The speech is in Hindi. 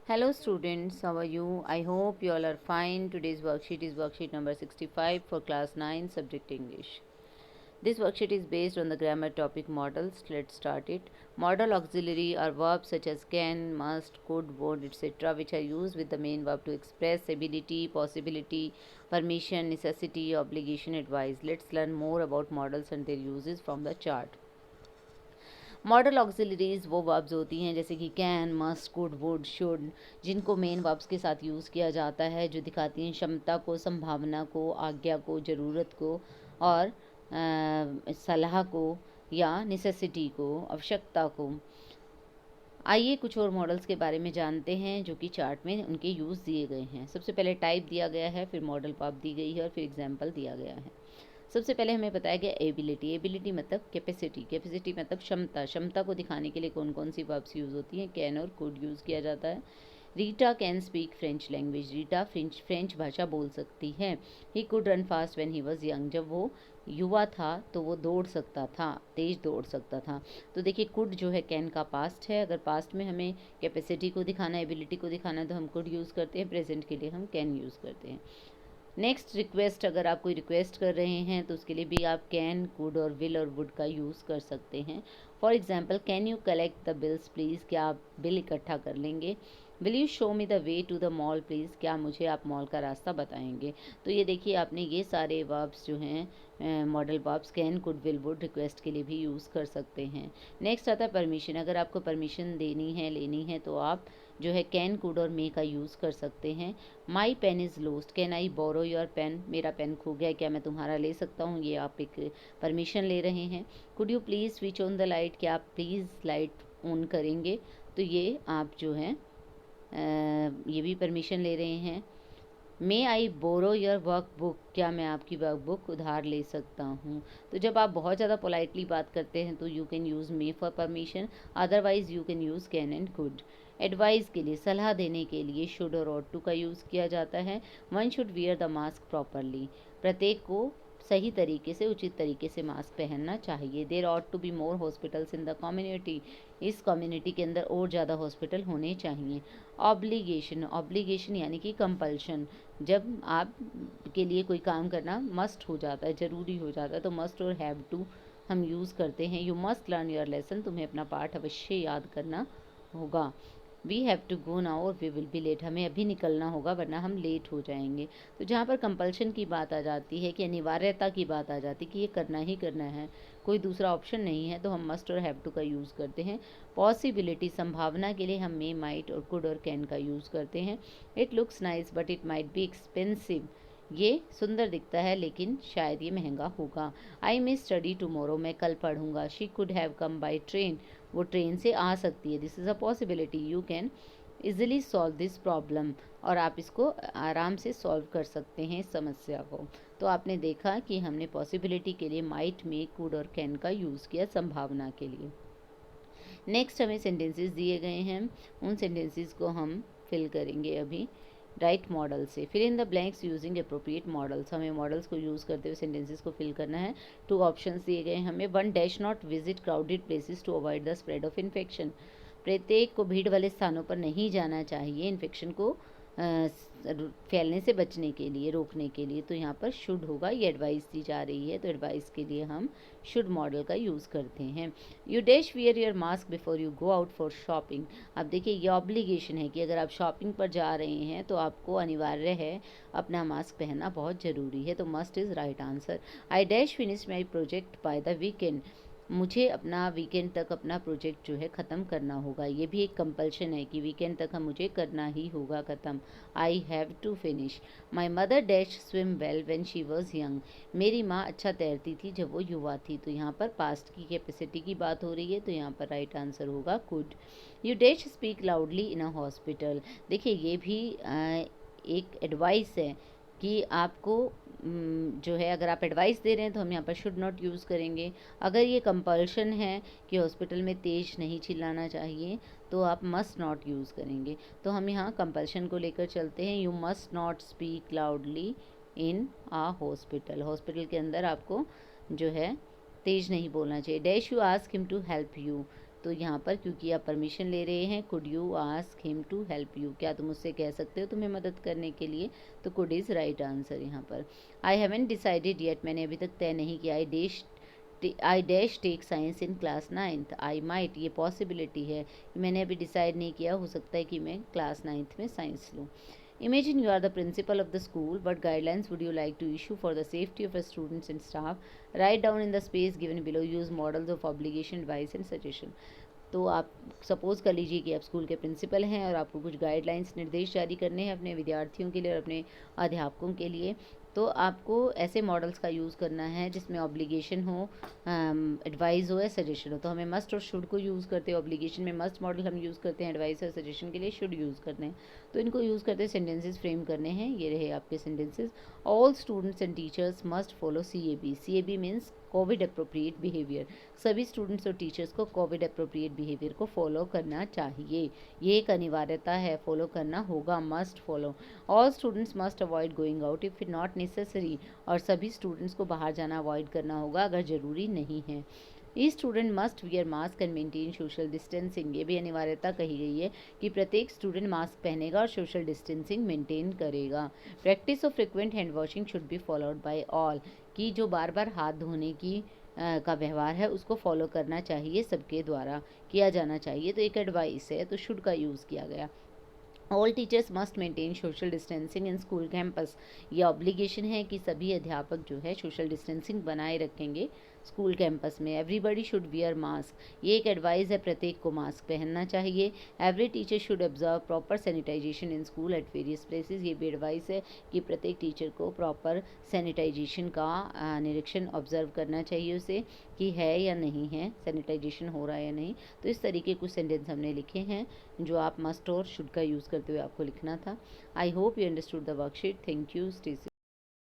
Hello students, how are you? I hope you all are fine. Today's worksheet is worksheet number 65 for class 9 subject English. This worksheet is based on the grammar topic models. Let's start it. Modal auxiliary are verbs such as can, must, could, would, etc. which are used with the main verb to express ability, possibility, permission, necessity, obligation, advice. Let's learn more about modals and their uses from the chart. Model auxiliaries वो वर्ब्स होती हैं जैसे कि can, must, could, would, should, जिनको मेन वर्ब्स के साथ यूज़ किया जाता है, जो दिखाती हैं क्षमता को, संभावना को, आज्ञा को, ज़रूरत को और सलाह को या नेसेसिटी को, आवश्यकता को। आइए कुछ और मॉडल्स के बारे में जानते हैं जो कि चार्ट में उनके यूज़ दिए गए हैं। सबसे पहले टाइप दिया गया है, फिर मॉडल वर्ब दी गई है और फिर एग्जाम्पल दिया गया है। सबसे पहले हमें बताया गया एबिलिटी। एबिलिटी मतलब कैपेसिटी। कैपेसिटी मतलब क्षमता। क्षमता को दिखाने के लिए कौन कौन सी वर्ब्स यूज़ होती हैं? कैन और कुड यूज़ किया जाता है। Rita can speak French language. Rita French भाषा बोल सकती है। He could run fast when he was young. जब वो युवा था तो वो दौड़ सकता था, तेज दौड़ सकता था। तो देखिए कुड जो है कैन का पास्ट है। अगर पास्ट में हमें कैपेसिटी को दिखाना है, एबिलिटी को दिखाना है तो हम कुड यूज़ करते हैं। प्रेजेंट के लिए हम कैन यूज़ करते हैं। नेक्स्ट रिक्वेस्ट, अगर आप कोई रिक्वेस्ट कर रहे हैं तो उसके लिए भी आप कैन, कुड और विल और वुड का यूज़ कर सकते हैं। For example, can you collect the bills please, क्या आप बिल इकट्ठा कर लेंगे? Will you show me the way to the mall please, क्या मुझे आप मॉल का रास्ता बताएंगे? तो ये देखिए आपने ये सारे वर्ब्स जो हैं modal verbs can, could, will, would request के लिए भी यूज़ कर सकते हैं। नेक्स्ट आता है परमिशन। अगर आपको परमिशन देनी है, लेनी है तो आप जो है कैन, कुड और मे का यूज़ कर सकते हैं। My pen is lost, can I borrow your pen, मेरा पेन खो गया, क्या मैं तुम्हारा ले सकता हूँ? ये आप एक परमिशन ले रहे हैं। Could you please switch on the light, क्या आप प्लीज़ लाइट ऑन करेंगे? तो ये आप जो है ये भी परमिशन ले रहे हैं। मे आई बोरो योर वर्क बुक, क्या मैं आपकी वर्क बुक उधार ले सकता हूँ? तो जब आप बहुत ज़्यादा पोलाइटली बात करते हैं तो you can use may for permission, otherwise you can use can and could. Advice के लिए, सलाह देने के लिए शुड और ought टू का यूज़ किया जाता है। One should wear the mask properly, प्रत्येक को सही तरीके से, उचित तरीके से मास्क पहनना चाहिए। There ought to be more hospitals in the community, इस कम्युनिटी के अंदर और ज़्यादा हॉस्पिटल होने चाहिए। ऑब्लिगेशन, ऑब्लिगेशन यानी कि कंपल्शन, जब आप के लिए कोई काम करना मस्ट हो जाता है, ज़रूरी हो जाता है, तो मस्ट और हैव टू हम यूज़ करते हैं। You must learn your lesson, तुम्हें अपना पाठ अवश्य याद करना होगा। We have to go now or we will be late, हमें अभी निकलना होगा वरना हम लेट हो जाएंगे। तो जहाँ पर कंपल्शन की बात आ जाती है कि अनिवार्यता की बात आ जाती है कि ये करना ही करना है, कोई दूसरा ऑप्शन नहीं है, तो हम मस्ट और हैव टू का यूज़ करते हैं। पॉसिबिलिटी, संभावना के लिए हम मे, माइट और कुड और कैन का यूज़ करते हैं। It looks nice but it might be expensive, ये सुंदर दिखता है लेकिन शायद ये महंगा होगा। आई मे स्टडी टुमारो, मैं कल पढ़ूंगा। She could have come by train, वो ट्रेन से आ सकती है। This is a possibility. You can easily solve this problem, और आप इसको आराम से सॉल्व कर सकते हैं इस समस्या को। तो आपने देखा कि हमने पॉसिबिलिटी के लिए माइट, मे, कुड और कैन का यूज़ किया संभावना के लिए। नेक्स्ट हमें सेंटेंसेस दिए गए हैं, उन सेंटेंसेस को हम फिल करेंगे अभी राइट मॉडल से। Fill in the blanks using appropriate modals, हमें मॉडल्स को यूज़ करते हुए सेंटेंसेस को फिल करना है। टू ऑप्शंस दिए गए हैं हमें। One dash not visit crowded places to avoid the spread of infection, प्रत्येक को भीड़ वाले स्थानों पर नहीं जाना चाहिए इन्फेक्शन को फैलने से बचने के लिए, रोकने के लिए। तो यहाँ पर शुड होगा, ये एडवाइस दी जा रही है तो एडवाइस के लिए हम शुड मॉडल का यूज़ करते हैं। You dash wear your mask before you go out for shopping, अब देखिए ये ऑब्लिगेशन है कि अगर आप शॉपिंग पर जा रहे हैं तो आपको अनिवार्य है अपना मास्क पहनना, बहुत ज़रूरी है, तो must is right answer. I dash finish my project by the weekend, मुझे अपना वीकेंड तक अपना प्रोजेक्ट जो है ख़त्म करना होगा। ये भी एक कंपल्शन है कि वीकेंड तक हम मुझे करना ही होगा ख़त्म। I have to finish. My mother dash swim well when she was young, मेरी माँ अच्छा तैरती थी जब वो युवा थी। तो यहाँ पर पास्ट की कैपेसिटी की बात हो रही है, तो यहाँ पर राइट आंसर होगा could. You dash speak loudly in a hospital, देखिए ये भी एक एडवाइस है कि आपको जो है अगर आप एडवाइस दे रहे हैं तो हम यहाँ पर शुड नॉट यूज़ करेंगे। अगर ये कंपल्शन है कि हॉस्पिटल में तेज नहीं चिल्लाना चाहिए तो आप मस्ट नॉट यूज़ करेंगे। तो हम यहाँ कंपल्शन को लेकर चलते हैं। You must not speak loudly in a hospital, hospital के अंदर आपको जो है तेज नहीं बोलना चाहिए। Dash you ask him to help you, तो यहाँ पर क्योंकि आप परमिशन ले रहे हैं, could you ask him to help you, क्या तुम उससे कह सकते हो तुम्हें मदद करने के लिए, तो कुड इज़ राइट आंसर यहाँ पर। आई हैवेंट डिसाइडेड येट, मैंने अभी तक तय नहीं किया। I dash take science in class 9th। I might, ये पॉसिबिलिटी है, मैंने अभी डिसाइड नहीं किया, हो सकता है कि मैं क्लास 9th में साइंस लूँ। Imagine you are the principal of the school. What guidelines would you like to issue for the safety of your students and staff? Write down in the space given below. Use models of obligation, advice and suggestion. तो आप सपोज़ कर लीजिए कि आप स्कूल के प्रिंसिपल हैं और आपको कुछ गाइडलाइंस निर्देश जारी करने हैं अपने विद्यार्थियों के लिए और अपने अध्यापकों के लिए। तो आपको ऐसे मॉडल्स का यूज़ करना है जिसमें ऑब्लिगेशन हो, एडवाइस हो या सजेशन हो। तो हमें मस्ट और शुड को यूज़ करते हैं। ऑब्लिगेशन में मस्ट मॉडल हम यूज़ करते हैं, एडवाइस और सजेशन के लिए शुड यूज़ करते हैं। तो इनको यूज़ करते सेंटेंसेस फ्रेम करने हैं। ये रहे आपके sentences. All students and teachers must follow CAB। CAB means Covid appropriate behaviour. सभी स्टूडेंट्स और टीचर्स को कोविड अप्रोप्रिएट बिहेवियर को फॉलो करना चाहिए, ये एक अनिवार्यता है, फॉलो करना होगा, must follow. All students must avoid going out if not necessary, और सभी स्टूडेंट्स को बाहर जाना अवॉइड करना होगा अगर ज़रूरी नहीं है। Each student must wear mask and maintain social distancing, ये भी अनिवार्यता कही गई है कि प्रत्येक स्टूडेंट मास्क पहनेगा और सोशल डिस्टेंसिंग मेंटेन करेगा। Practice of frequent hand washing should be followed by all, कि जो बार बार हाथ धोने की का व्यवहार है उसको फॉलो करना चाहिए, सबके द्वारा किया जाना चाहिए। तो एक एडवाइस है, तो शुड का यूज़ किया गया। All teachers must maintain social distancing in school campus, ये ऑब्लिगेशन है कि सभी अध्यापक जो है सोशल डिस्टेंसिंग बनाए रखेंगे स्कूल कैंपस में। एवरीबडी शुड वियर मास्क, ये एक एडवाइस है, प्रत्येक को मास्क पहनना चाहिए। Every teacher should observe proper sanitization in school at various places, ये भी एडवाइस है कि प्रत्येक टीचर को प्रॉपर सैनिटाइजेशन का निरीक्षण ऑब्जर्व करना चाहिए उसे, कि है या नहीं है, सैनिटाइजेशन हो रहा है या नहीं। तो इस तरीके कुछ सेंटेंस हमने लिखे हैं जो आप मस्ट और शुड का यूज़ करते हुए आपको लिखना था। I hope you understood the worksheet. Thank you. Stay